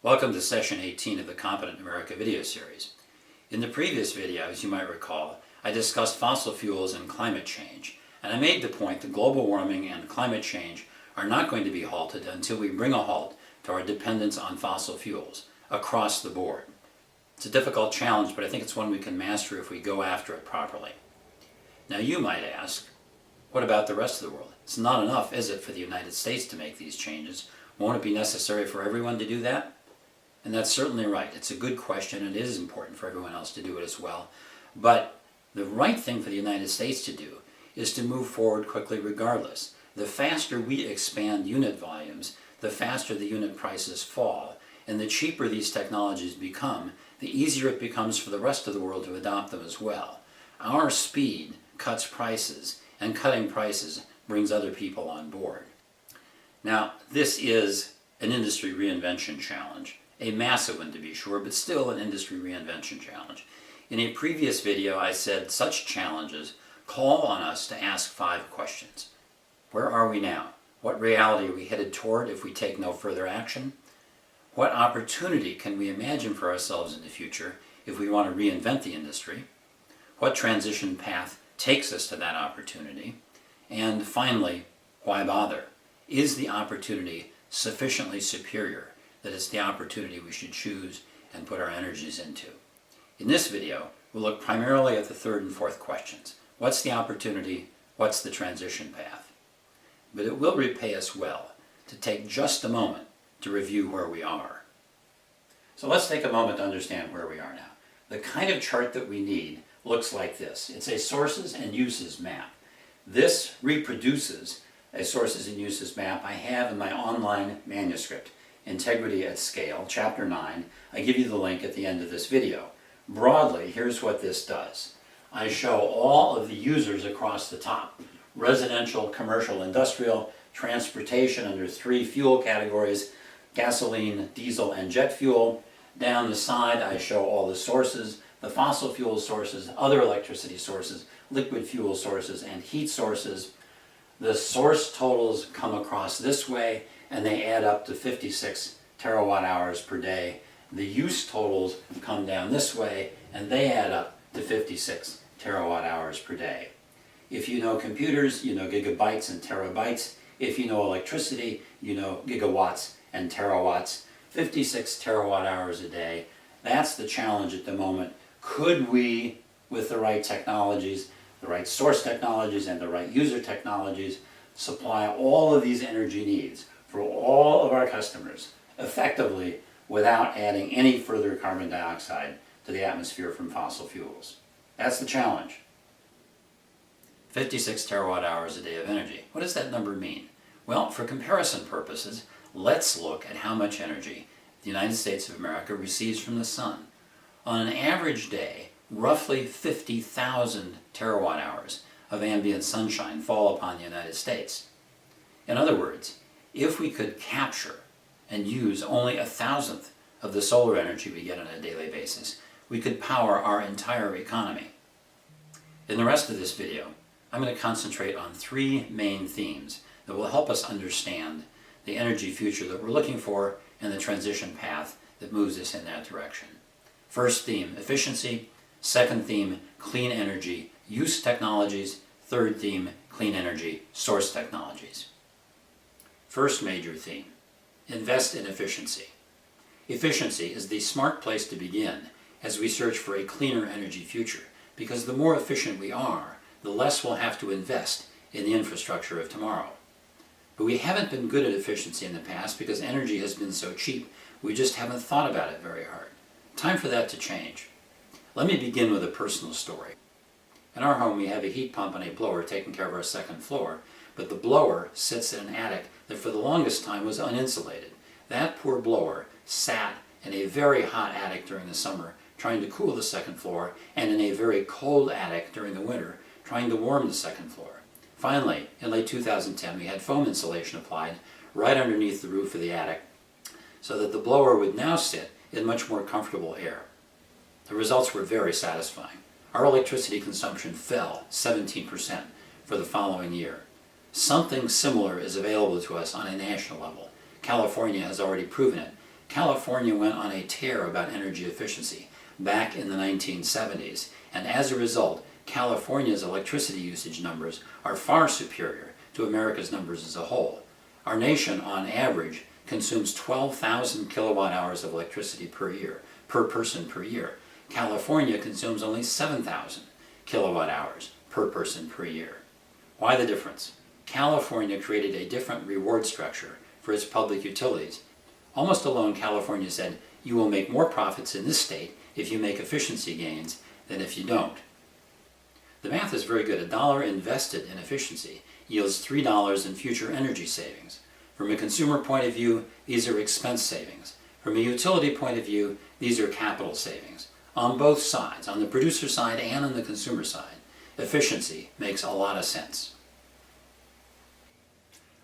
Welcome to session 18 of the Competent America video series. In the previous video, as you might recall, I discussed fossil fuels and climate change, and I made the point that global warming and climate change are not going to be halted until we bring a halt to our dependence on fossil fuels across the board. It's a difficult challenge, but I think it's one we can master if we go after it properly. Now you might ask, what about the rest of the world? It's not enough, is it, for the United States to make these changes? Won't it be necessary for everyone to do that? And that's certainly right. It's a good question, and it is important for everyone else to do it as well. But the right thing for the United States to do is to move forward quickly regardless. The faster we expand unit volumes, the faster the unit prices fall, and the cheaper these technologies become, the easier it becomes for the rest of the world to adopt them as well. Our speed cuts prices, and cutting prices brings other people on board. Now, this is an industry reinvention challenge, a massive one to be sure, but still an industry reinvention challenge. In a previous video, I said such challenges call on us to ask 5 questions. Where are we now? What reality are we headed toward if we take no further action? What opportunity can we imagine for ourselves in the future if we want to reinvent the industry? What transition path takes us to that opportunity? And finally, why bother? Is the opportunity sufficiently superior that it's the opportunity we should choose and put our energies into? In this video, we'll look primarily at the 3rd and 4th questions. What's the opportunity? What's the transition path? But it will repay us well to take just a moment to review where we are. So let's take a moment to understand where we are now. The kind of chart that we need looks like this. It's a sources and uses map. This reproduces a sources and uses map I have in my online manuscript, Integrity at Scale, Chapter 9. I give you the link at the end of this video. Broadly, here's what this does. I show all of the users across the top: residential, commercial, industrial, transportation under 3 fuel categories: gasoline, diesel, and jet fuel. Down the side, I show all the sources: the fossil fuel sources, other electricity sources, liquid fuel sources, and heat sources. The source totals come across this way, and they add up to 56 terawatt hours per day. The use totals come down this way, and they add up to 56 terawatt hours per day. If you know computers, you know gigabytes and terabytes. If you know electricity, you know gigawatts and terawatts. 56 terawatt hours a day. That's the challenge at the moment. Could we, with the right technologies, the right source technologies and the right user technologies, supply all of these energy needs for all of our customers effectively without adding any further carbon dioxide to the atmosphere from fossil fuels? That's the challenge. 56 terawatt hours a day of energy. What does that number mean? Well, for comparison purposes, let's look at how much energy the United States of America receives from the sun. On an average day, roughly 50,000 terawatt hours of ambient sunshine fall upon the United States. In other words, if we could capture and use only 1,000th of the solar energy we get on a daily basis, we could power our entire economy. In the rest of this video, I'm going to concentrate on 3 main themes that will help us understand the energy future that we're looking for and the transition path that moves us in that direction. First theme, efficiency. Second theme, clean energy use technologies. Third theme, clean energy source technologies. First major theme, invest in efficiency. Efficiency is the smart place to begin as we search for a cleaner energy future, because the more efficient we are, the less we'll have to invest in the infrastructure of tomorrow. But we haven't been good at efficiency in the past because energy has been so cheap. We just haven't thought about it very hard. Time for that to change. Let me begin with a personal story. In our home, we have a heat pump and a blower taking care of our 2nd floor, but the blower sits in an attic that for the longest time was uninsulated. That poor blower sat in a very hot attic during the summer trying to cool the 2nd floor, and in a very cold attic during the winter trying to warm the 2nd floor. Finally, in late 2010, we had foam insulation applied right underneath the roof of the attic so that the blower would now sit in much more comfortable air. The results were very satisfying. Our electricity consumption fell 17% for the following year. Something similar is available to us on a national level. California has already proven it. California went on a tear about energy efficiency back in the 1970s, and as a result, California's electricity usage numbers are far superior to America's numbers as a whole. Our nation, on average, consumes 12,000 kilowatt hours of electricity per person per year. California consumes only 7,000 kilowatt hours per person per year. Why the difference? California created a different reward structure for its public utilities. Almost alone, California said, you will make more profits in this state if you make efficiency gains than if you don't. The math is very good. A dollar invested in efficiency yields $3 in future energy savings. From a consumer point of view, these are expense savings. From a utility point of view, these are capital savings. On both sides, on the producer side and on the consumer side, efficiency makes a lot of sense.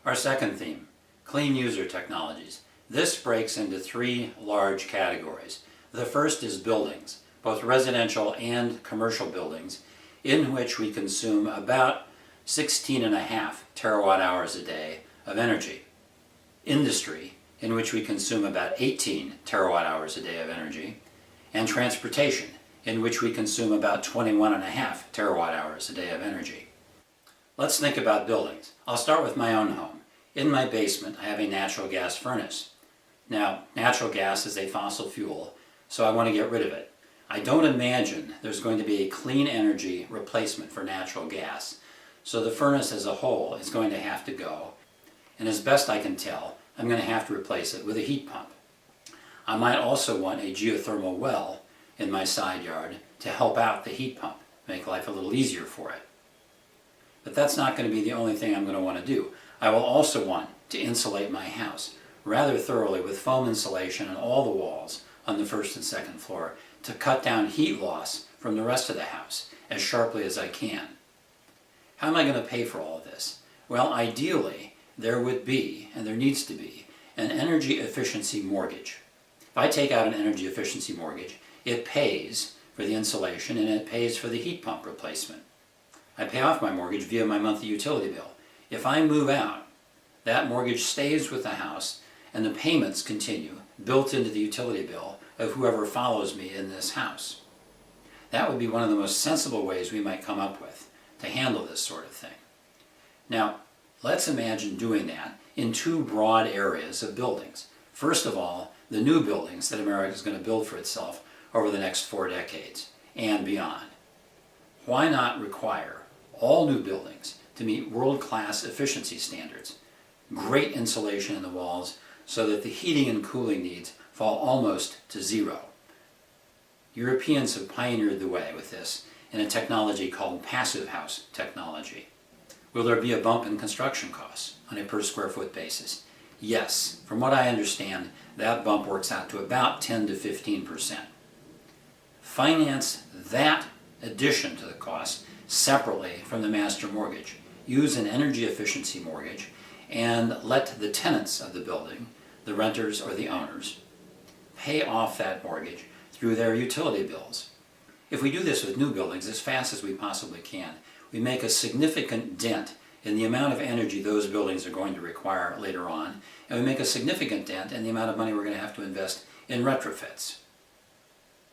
Our second theme, clean user technologies. This breaks into three large categories. The first is buildings, both residential and commercial buildings, in which we consume about 16.5 terawatt hours a day of energy. Industry, in which we consume about 18 terawatt hours a day of energy. And transportation, in which we consume about 21.5 terawatt hours a day of energy. Let's think about buildings. I'll start with my own home. In my basement, I have a natural gas furnace. Now, natural gas is a fossil fuel, so I want to get rid of it. I don't imagine there's going to be a clean energy replacement for natural gas, so the furnace as a whole is going to have to go. And as best I can tell, I'm going to have to replace it with a heat pump. I might also want a geothermal well in my side yard to help out the heat pump, make life a little easier for it. But that's not going to be the only thing I'm going to want to do. I will also want to insulate my house rather thoroughly with foam insulation on all the walls on the first and second floor to cut down heat loss from the rest of the house as sharply as I can. How am I going to pay for all of this? Well, ideally, there would be, and there needs to be, an energy efficiency mortgage. If I take out an energy efficiency mortgage, it pays for the insulation and it pays for the heat pump replacement. I pay off my mortgage via my monthly utility bill. If I move out, that mortgage stays with the house and the payments continue built into the utility bill of whoever follows me in this house. That would be one of the most sensible ways we might come up with to handle this sort of thing. Now, let's imagine doing that in two broad areas of buildings. First of all, the new buildings that America is going to build for itself over the next 4 decades and beyond. Why not require all new buildings to meet world-class efficiency standards? Great insulation in the walls so that the heating and cooling needs fall almost to zero. Europeans have pioneered the way with this in a technology called passive house technology. Will there be a bump in construction costs on a per square foot basis? Yes. From what I understand, that bump works out to about 10 to 15%. Finance that addition to the cost separately from the master mortgage. Use an energy efficiency mortgage and let the tenants of the building, the renters or the owners, pay off that mortgage through their utility bills. If we do this with new buildings as fast as we possibly can, we make a significant dent in the amount of energy those buildings are going to require later on, and we make a significant dent in the amount of money we're going to have to invest in retrofits.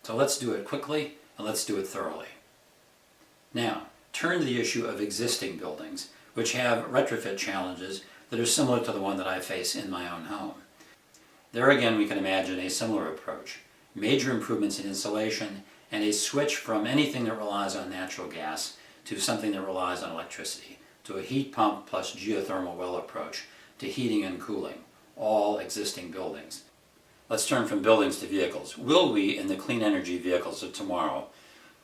So let's do it quickly and let's do it thoroughly. Now, turn to the issue of existing buildings, which have retrofit challenges that are similar to the one that I face in my own home. There again, we can imagine a similar approach. Major improvements in insulation and a switch from anything that relies on natural gas to something that relies on electricity, to a heat pump plus geothermal well approach to heating and cooling, all existing buildings. Let's turn from buildings to vehicles. Will we, in the clean energy vehicles of tomorrow,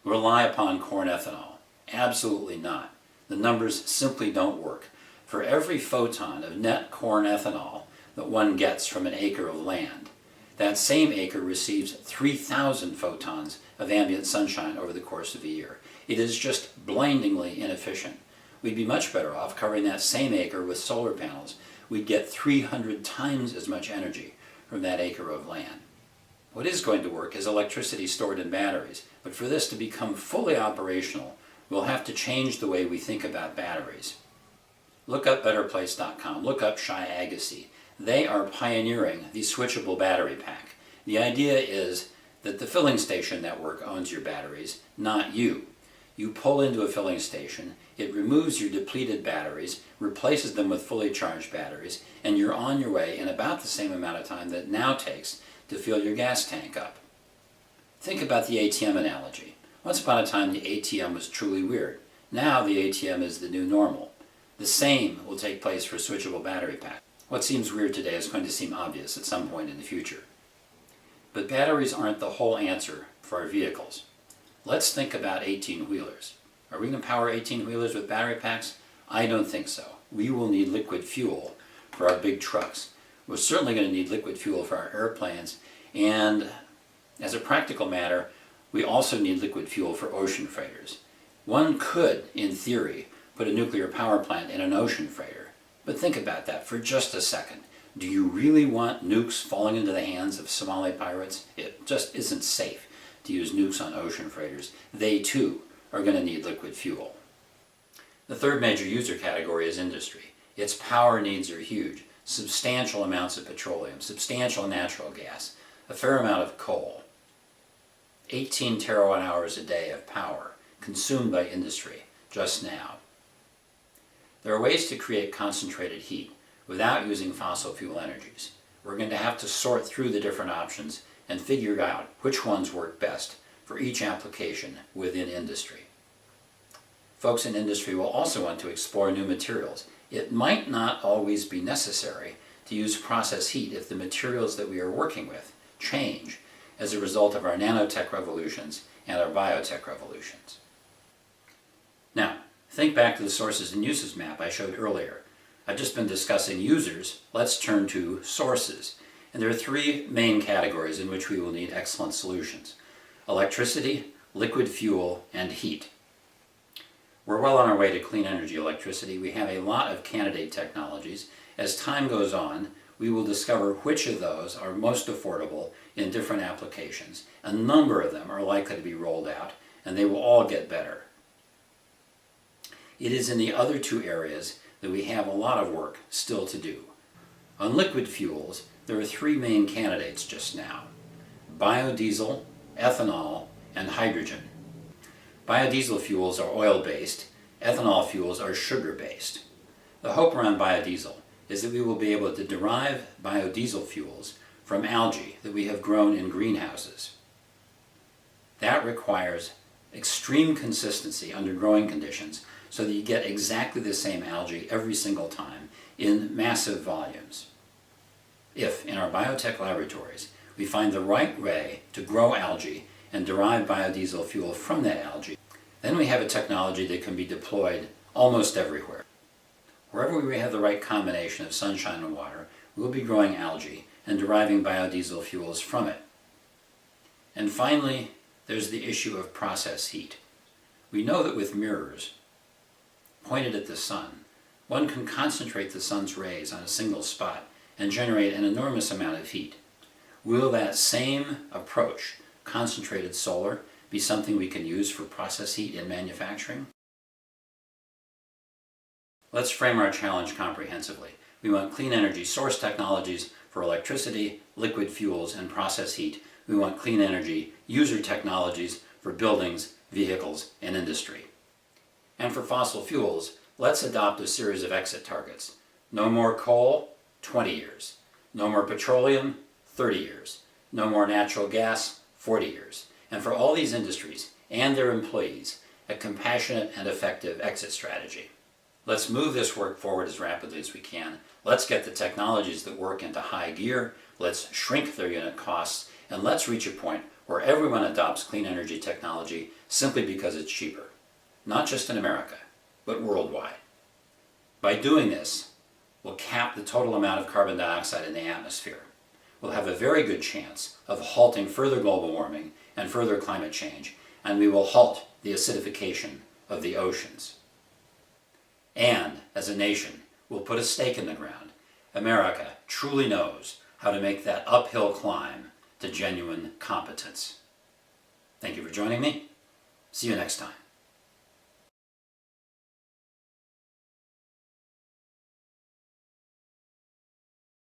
rely upon corn ethanol? Absolutely not. The numbers simply don't work. For every photon of net corn ethanol that one gets from an acre of land, that same acre receives 3,000 photons of ambient sunshine over the course of a year. It is just blindingly inefficient. We'd be much better off covering that same acre with solar panels. We'd get 300 times as much energy from that acre of land. What is going to work is electricity stored in batteries, but for this to become fully operational, we'll have to change the way we think about batteries. Look up betterplace.com, look up Shai Agassi. They are pioneering the switchable battery pack. The idea is that the filling station network owns your batteries, not you. You pull into a filling station, it removes your depleted batteries, replaces them with fully charged batteries, and you're on your way in about the same amount of time that it now takes to fill your gas tank up. Think about the ATM analogy. Once upon a time, the ATM was truly weird. Now the ATM is the new normal. The same will take place for switchable battery packs. What seems weird today is going to seem obvious at some point in the future. But batteries aren't the whole answer for our vehicles. Let's think about 18-wheelers. Are we going to power 18-wheelers with battery packs? I don't think so. We will need liquid fuel for our big trucks. We're certainly going to need liquid fuel for our airplanes, and as a practical matter, we also need liquid fuel for ocean freighters. One could, in theory, put a nuclear power plant in an ocean freighter. But think about that for just a second. Do you really want nukes falling into the hands of Somali pirates? It just isn't safe to use nukes on ocean freighters. They too are going to need liquid fuel. The third major user category is industry. Its power needs are huge. Substantial amounts of petroleum, substantial natural gas, a fair amount of coal. 18 terawatt hours a day of power consumed by industry just now. There are ways to create concentrated heat without using fossil fuel energies. We're going to have to sort through the different options and figure out which ones work best for each application within industry. Folks in industry will also want to explore new materials. It might not always be necessary to use process heat if the materials that we are working with change as a result of our nanotech revolutions and our biotech revolutions. Now, think back to the sources and uses map I showed earlier. I've just been discussing users. Let's turn to sources. And there are three main categories in which we will need excellent solutions: electricity, liquid fuel, and heat. We're well on our way to clean energy electricity. We have a lot of candidate technologies. As time goes on, we will discover which of those are most affordable in different applications. A number of them are likely to be rolled out, and they will all get better. It is in the other two areas that we have a lot of work still to do. On liquid fuels, there are three main candidates just now: biodiesel, ethanol, and hydrogen. Biodiesel fuels are oil-based, ethanol fuels are sugar-based. The hope around biodiesel is that we will be able to derive biodiesel fuels from algae that we have grown in greenhouses. That requires extreme consistency under growing conditions so that you get exactly the same algae every single time in massive volumes. If, in our biotech laboratories, we find the right way to grow algae and derive biodiesel fuel from that algae, then we have a technology that can be deployed almost everywhere. Wherever we have the right combination of sunshine and water, we'll be growing algae and deriving biodiesel fuels from it. And finally, there's the issue of process heat. We know that with mirrors pointed at the sun, one can concentrate the sun's rays on a single spot and generate an enormous amount of heat. Will that same approach, concentrated solar, be something we can use for process heat in manufacturing? Let's frame our challenge comprehensively. We want clean energy source technologies for electricity, liquid fuels, and process heat. We want clean energy user technologies for buildings, vehicles, and industry. And for fossil fuels, let's adopt a series of exit targets. No more coal, 20 years. No more petroleum, 30 years. No more natural gas, 40 years. And for all these industries and their employees, a compassionate and effective exit strategy. Let's move this work forward as rapidly as we can. Let's get the technologies that work into high gear. Let's shrink their unit costs. And let's reach a point where everyone adopts clean energy technology simply because it's cheaper. Not just in America, but worldwide. By doing this, we'll cap the total amount of carbon dioxide in the atmosphere. We'll have a very good chance of halting further global warming and further climate change, and we will halt the acidification of the oceans. And, as a nation, we'll put a stake in the ground. America truly knows how to make that uphill climb to genuine competence. Thank you for joining me. See you next time.